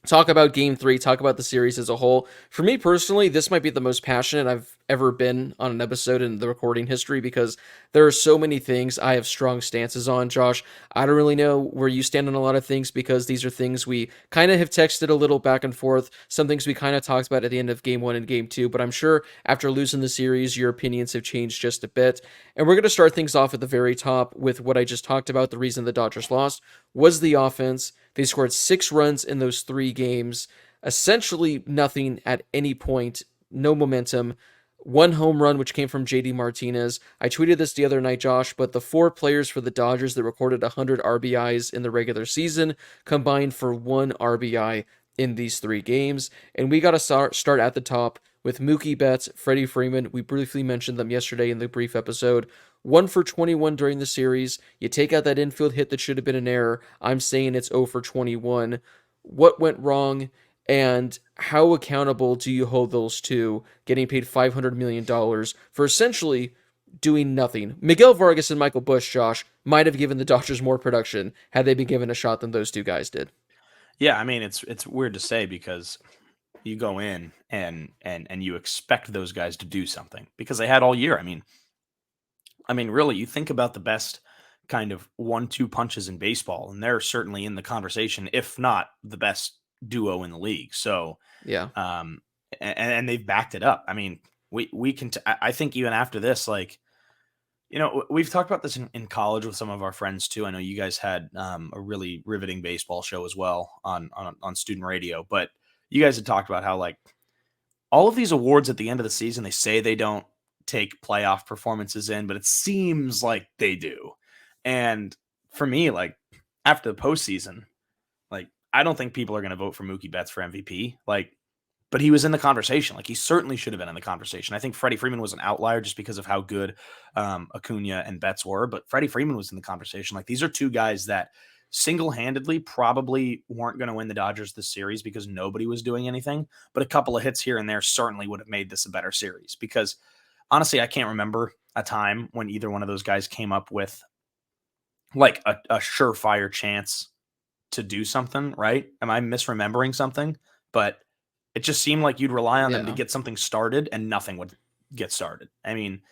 talk about game three, talk about the series as a whole. For me personally, this might be the most passionate I've ever been on an episode in the recording history because there are so many things I have strong stances on, Josh. I don't really know where you stand on a lot of things because these are things we kind of have texted a little back and forth, some things we kind of talked about at the end of game one and game two, but I'm sure after losing the series, your opinions have changed just a bit. And we're going to start things off at the very top with what I just talked about. The reason the Dodgers lost was the offense. They scored 6 runs in those 3 games, essentially nothing at any point, no momentum. 1 home run, which came from JD Martinez. I tweeted this the other night, Josh, but the 4 players for the Dodgers that recorded 100 RBIs in the regular season combined for 1 RBI in these 3 games. And we got to start at the top with Mookie Betts, Freddie Freeman. We briefly mentioned them yesterday in the brief episode. 1 for 21 during the series. You take out that infield hit that should have been an error. I'm saying it's 0 for 21. What went wrong, and how accountable do you hold those two getting paid $500 million for essentially doing nothing? Miguel Vargas and Michael Busch, Josh, might have given the Dodgers more production had they been given a shot than those two guys did. Yeah, I mean it's weird to say because you go in and you expect those guys to do something because they had all year. I mean, really, you think about the best kind of 1-2 punches in baseball, and they're certainly in the conversation, if not the best duo in the league. So, Yeah. and they've backed it up. I mean, we can. I think even after this, like, we've talked about this in college with some of our friends too. I know you guys had a really riveting baseball show as well on student radio, but you guys had talked about how like all of these awards at the end of the season, they say they don't take playoff performances in, but it seems like they do. And for me, like after the postseason, like I don't think people are going to vote for Mookie Betts for MVP. Like, but he was in the conversation. Like he certainly should have been in the conversation. I think Freddie Freeman was an outlier just because of how good Acuna and Betts were, but Freddie Freeman was in the conversation. Like these are two guys that single-handedly probably weren't going to win the Dodgers this series because nobody was doing anything, but a couple of hits here and there certainly would have made this a better series because honestly, I can't remember a time when either one of those guys came up with like a surefire chance to do something, right? Am I misremembering something? But it just seemed like you'd rely on them to Yeah. get something started and nothing would get started. I mean,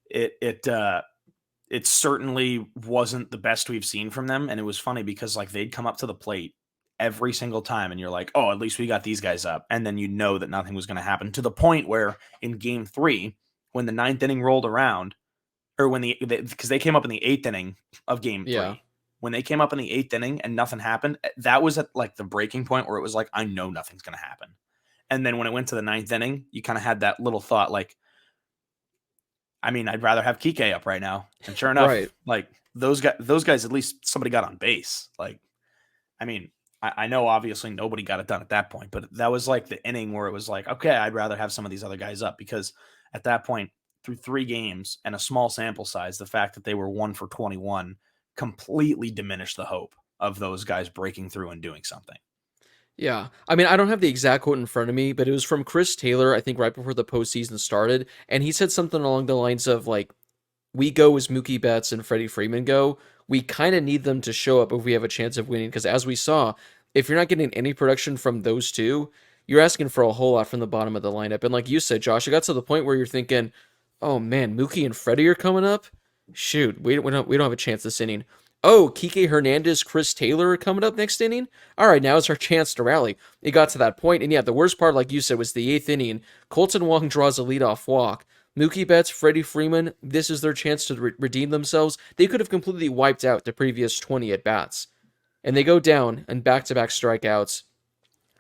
it certainly wasn't the best we've seen from them. And it was funny because like they'd come up to the plate every single time and you're like, oh, at least we got these guys up. And then you know that nothing was going to happen to the point where in game 3, when the 9th inning rolled around, or when because they came up in the 8th inning of game 3, Yeah. when they came up in the 8th inning and nothing happened, that was at like the breaking point where it was like, I know nothing's going to happen. And then when it went to the 9th inning, you kind of had that little thought like, I mean, I'd rather have Kike up right now. And sure enough, Right. like those guys, at least somebody got on base. Like, I mean, I know obviously nobody got it done at that point, but that was like the inning where it was like, okay, I'd rather have some of these other guys up because at that point, through 3 games and a small sample size, the fact that they were 1 for 21 completely diminished the hope of those guys breaking through and doing something. Yeah. I mean, I don't have the exact quote in front of me, but it was from Chris Taylor, I think right before the postseason started. And he said something along the lines of like, we go as Mookie Betts and Freddie Freeman go. We kind of need them to show up if we have a chance of winning. Because as we saw, if you're not getting any production from those two, you're asking for a whole lot from the bottom of the lineup. And like you said, Josh, it got to the point where you're thinking, oh man, Mookie and Freddie are coming up. Shoot, we don't have a chance this inning. Oh, Kike Hernandez, Chris Taylor are coming up next inning. All right, now it's our chance to rally. It got to that point, and yeah, the worst part, like you said, was the 8th inning. Colton Wong draws a leadoff walk. Mookie Betts, Freddie Freeman, this is their chance to redeem themselves. They could have completely wiped out the previous 20 at bats, and they go down and back-to-back strikeouts.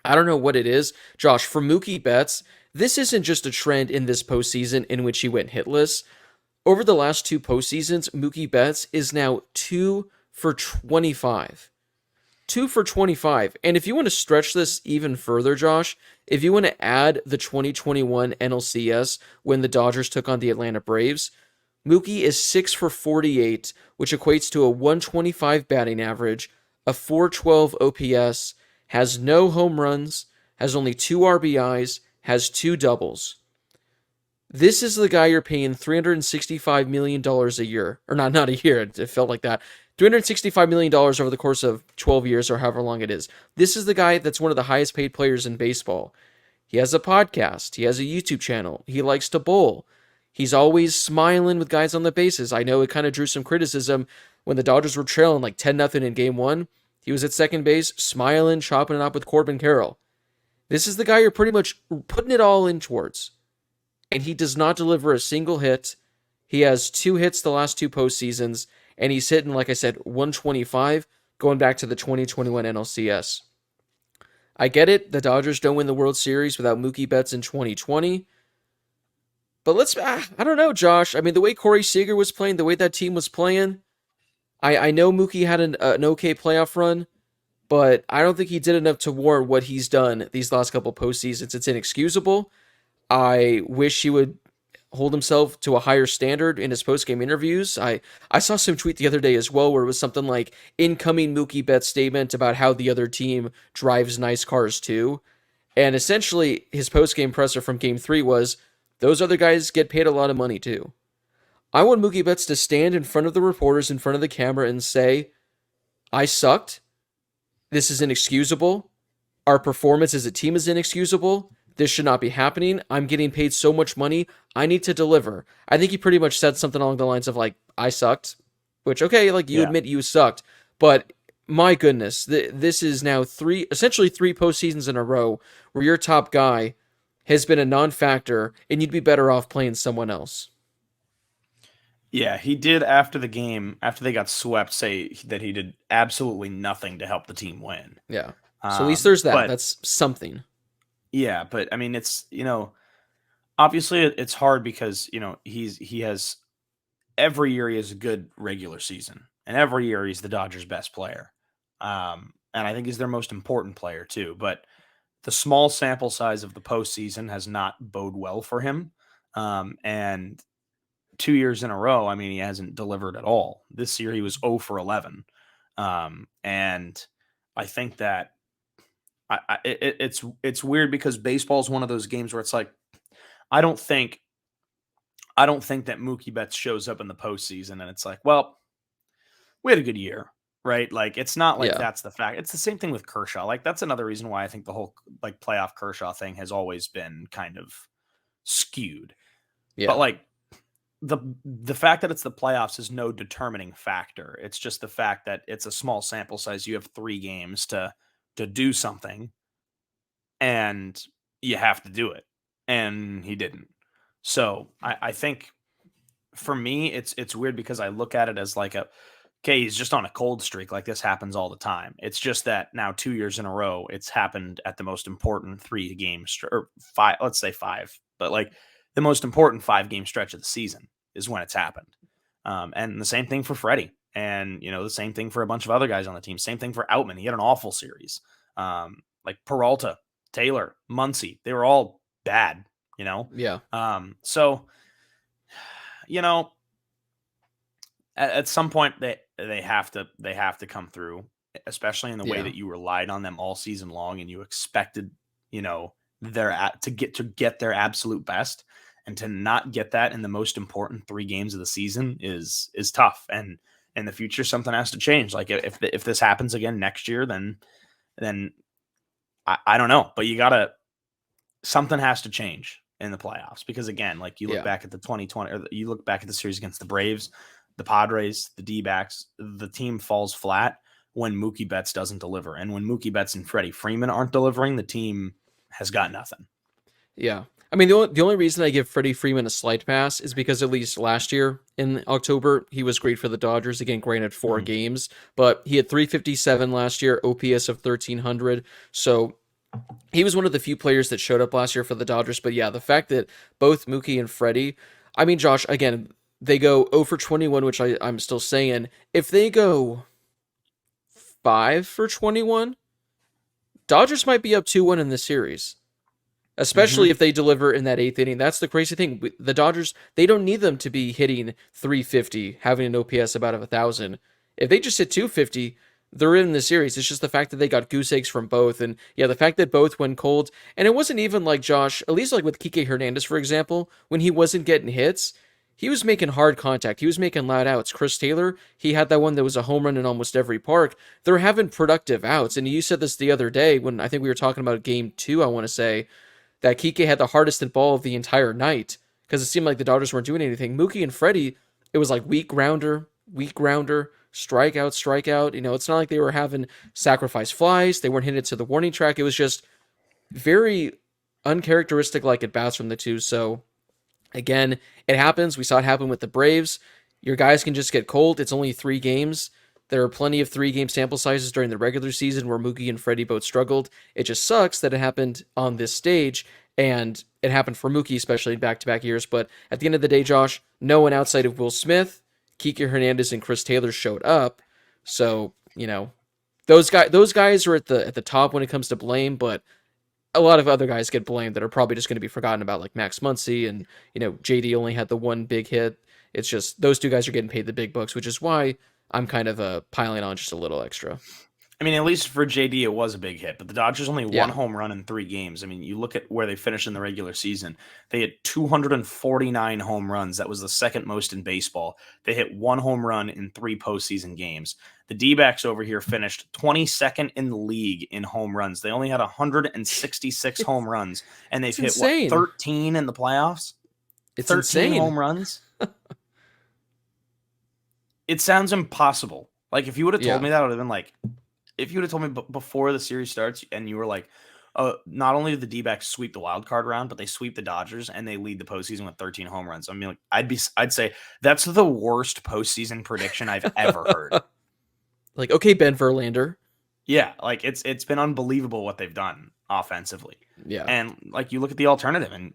I don't know what it is, Josh. For Mookie Betts, this isn't just a trend in this postseason in which he went hitless. Over the last 2 postseasons, Mookie Betts is now 2 for 25. 2 for 25. And if you want to stretch this even further, Josh, if you want to add the 2021 NLCS when the Dodgers took on the Atlanta Braves, Mookie is 6 for 48, which equates to a 125 batting average, a 412 OPS, has no home runs, has only 2 RBIs, has 2 doubles. This is the guy you're paying $365 million a year. Or not a year, it felt like that. $365 million over the course of 12 years or however long it is. This is the guy that's one of the highest paid players in baseball. He has a podcast. He has a YouTube channel. He likes to bowl. He's always smiling with guys on the bases. I know it kind of drew some criticism when the Dodgers were trailing like 10-0 in game one. He was at second base, smiling, chopping it up with Corbin Carroll. This is the guy you're pretty much putting it all in towards. And he does not deliver a single hit. He has 2 hits the last 2 postseasons, and he's hitting, like I said, 125 going back to the 2021 NLCS. I get it. The Dodgers don't win the World Series without Mookie Betts in 2020. But I don't know, Josh. I mean, the way Corey Seager was playing, the way that team was playing, I know Mookie had an okay playoff run, but I don't think he did enough to warrant what he's done these last couple postseasons. It's inexcusable. I wish he would hold himself to a higher standard in his post-game interviews. I saw some tweet the other day as well where it was something like incoming Mookie Betts statement about how the other team drives nice cars too. And essentially his post-game presser from game 3 was, those other guys get paid a lot of money too. I want Mookie Betts to stand in front of the reporters, in front of the camera, and say, I sucked. This is inexcusable. Our performance as a team is inexcusable. This should not be happening. I'm getting paid so much money. I need to deliver. I think he pretty much said something along the lines of like, I sucked, which, okay, like you admit you sucked, but my goodness, this is now essentially three postseasons in a row where your top guy has been a non-factor and you'd be better off playing someone else. Yeah, he did after the game, after they got swept, say that he did absolutely nothing to help the team win. Yeah. So at least there's that. But That's something. yeah, but I mean, it's, obviously it's hard because, he has every year he has a good regular season, and every year he's the Dodgers' best player. And I think he's their most important player too. But the small sample size of the postseason has not bode well for him. And 2 years in a row, I mean, he hasn't delivered at all. This year he was 0 for 11. And I think that it's weird because baseball is one of those games where it's like, I don't think that Mookie Betts shows up in the postseason and it's like, well, we had a good year, right? Like, it's not like that's the fact. It's the same thing with Kershaw. Like, that's another reason why I think the whole like playoff Kershaw thing has always been kind of skewed. Yeah. But like the fact that it's the playoffs is no determining factor. It's just the fact that it's a small sample size. You have 3 games to do something, and you have to do it. And he didn't. So I think for me, it's weird because I look at it as like okay, he's just on a cold streak. Like, this happens all the time. It's just that now 2 years in a row, it's happened at the most important 3 games or 5, let's say 5, but like the most important 5-game stretch of the season is when it's happened. And the same thing for Freddie, and the same thing for a bunch of other guys on the team. Same thing for Outman. He had an awful series. Like Peralta, Taylor, Muncy, they were all bad. Yeah. So, at some point they have to come through, especially in the way that you relied on them all season long and you expected, to get their absolute best, and to not get that in the most important 3 games of the season is tough. And in the future, something has to change. Like, if this happens again next year, then I don't know, but something has to change in the playoffs, because again, like you look back at the 2020, or you look back at the series against the Braves, the Padres, the D-backs, the team falls flat when Mookie Betts doesn't deliver. And when Mookie Betts and Freddie Freeman aren't delivering, the team has got nothing. Yeah. I mean, the only reason I give Freddie Freeman a slight pass is because at least last year in October, he was great for the Dodgers. Again, granted 4 games, but he had 357 last year, OPS of 1,300. So he was one of the few players that showed up last year for the Dodgers. But yeah, the fact that both Mookie and Freddie, I mean, Josh, again, they go 0 for 21, which I'm still saying. If they go 5 for 21, Dodgers might be up 2-1 in this series. Especially if they deliver in that 8th inning. That's the crazy thing. The Dodgers, they don't need them to be hitting 350, having an OPS about 1,000. If they just hit 250, they're in the series. It's just the fact that they got goose eggs from both. And yeah, the fact that both went cold. And it wasn't even like, Josh, at least like with Kike Hernandez, for example, when he wasn't getting hits, he was making hard contact. He was making loud outs. Chris Taylor, he had that one that was a home run in almost every park. They're having productive outs. And you said this the other day when I think we were talking about game 2, I want to say, that Kike had the hardest hit ball of the entire night because it seemed like the Dodgers weren't doing anything. Mookie and Freddie, it was like weak grounder, strikeout, strikeout. It's not like they were having sacrifice flies. They weren't hitting it to the warning track. It was just very uncharacteristic like at bats from the two. So again, it happens. We saw it happen with the Braves. Your guys can just get cold. It's only 3 games. There are plenty of 3-game sample sizes during the regular season where Mookie and Freddie both struggled. It just sucks that it happened on this stage, and it happened for Mookie, especially in back-to-back years. But at the end of the day, Josh, no one outside of Will Smith, Kike Hernandez, and Chris Taylor showed up. So, those guys are at the top when it comes to blame, but a lot of other guys get blamed that are probably just going to be forgotten about, like Max Muncy, and JD only had the one big hit. It's just those 2 guys are getting paid the big bucks, which is why I'm kind of piling on just a little extra. I mean, at least for JD, it was a big hit, but the Dodgers only Yeah. one home run in 3 games. I mean, you look at where they finished in the regular season. They hit 249 home runs. That was the second most in baseball. They hit 1 home run in 3 postseason games. The D-backs over here finished 22nd in the league in home runs. They only had 166 home runs, and they've hit, insane. 13 in the playoffs? It's 13 insane. home runs? It sounds impossible. Like, if you would have told me that, I would have been like, if you would have told me before the series starts and you were like, not only did the D-backs sweep the wild card round, but they sweep the Dodgers and they lead the postseason with 13 home runs. I mean, like, I'd say that's the worst postseason prediction I've ever heard. Like, okay, Ben Verlander. Yeah, like it's been unbelievable what they've done offensively. Yeah. And like you look at the alternative and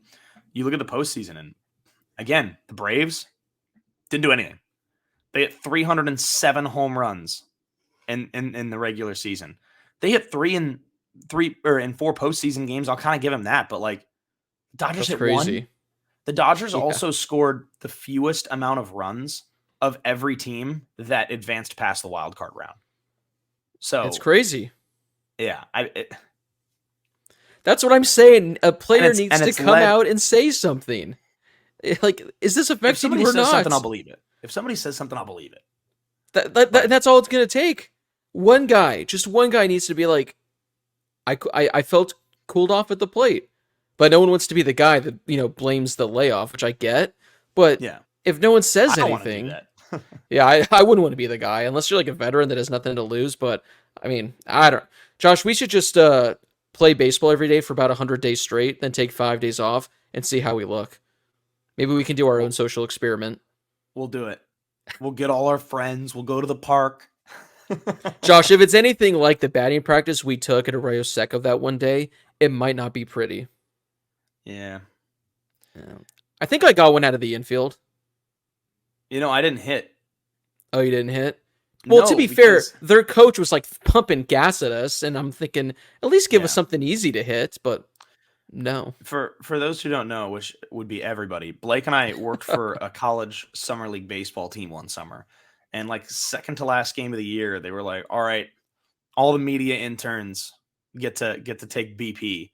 you look at the postseason, and again, the Braves didn't do anything. They hit 307 home runs in the regular season. They hit 3 in 4 postseason games. I'll kind of give them that, but like Dodgers That's hit crazy. 1. The Dodgers also scored the fewest amount of runs of every team that advanced past the wild card round. So It's crazy. Yeah, that's what I'm saying. A player needs to come led, out and say something. Like, is this affecting you or not? Something, I'll believe it. If somebody says something, I'll believe it. That's all it's gonna take. Just one guy needs to be like, I felt cooled off at the plate, but no one wants to be the guy that blames the layoff, which I get. But yeah, if no one says I don't anything, want to do that. yeah, I wouldn't want to be the guy unless you're like a veteran that has nothing to lose. But I mean, I don't. Josh, we should just play baseball every day for about 100 days straight, then take 5 days off and see how we look. Maybe we can do our own social experiment. We'll do it. We'll get all our friends. We'll go to the park. Josh, if it's anything like the batting practice we took at Arroyo Seco that one day, it might not be pretty. Yeah. I think I got one out of the infield. I didn't hit. Oh, you didn't hit? Well, No, to be fair, their coach was like pumping gas at us, and I'm thinking, at least give us something easy to hit, but no. For those who don't know, which would be everybody, Blake and I worked for a college summer league baseball team one summer. And like second to last game of the year, they were like, all right, all the media interns get to take BP.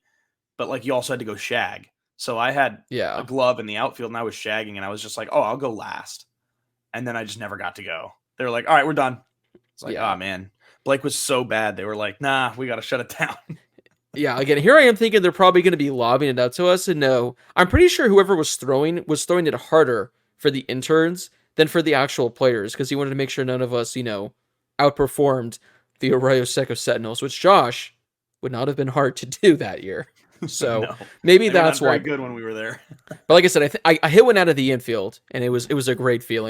But like you also had to go shag. So I had a glove in the outfield and I was shagging, and I was just like, oh, I'll go last. And then I just never got to go. They were like, all right, we're done. It's like, oh man, Blake was so bad. They were like, nah, we got to shut it down. Yeah, again, here I am thinking they're probably going to be lobbing it out to us, and no, I'm pretty sure whoever was throwing it harder for the interns than for the actual players, because he wanted to make sure none of us, outperformed the Arroyo Seco Sentinels, which Josh would not have been hard to do that year. So No, maybe they were that's not very why. good when we were there. But like I said, I hit one out of the infield, and it was a great feeling.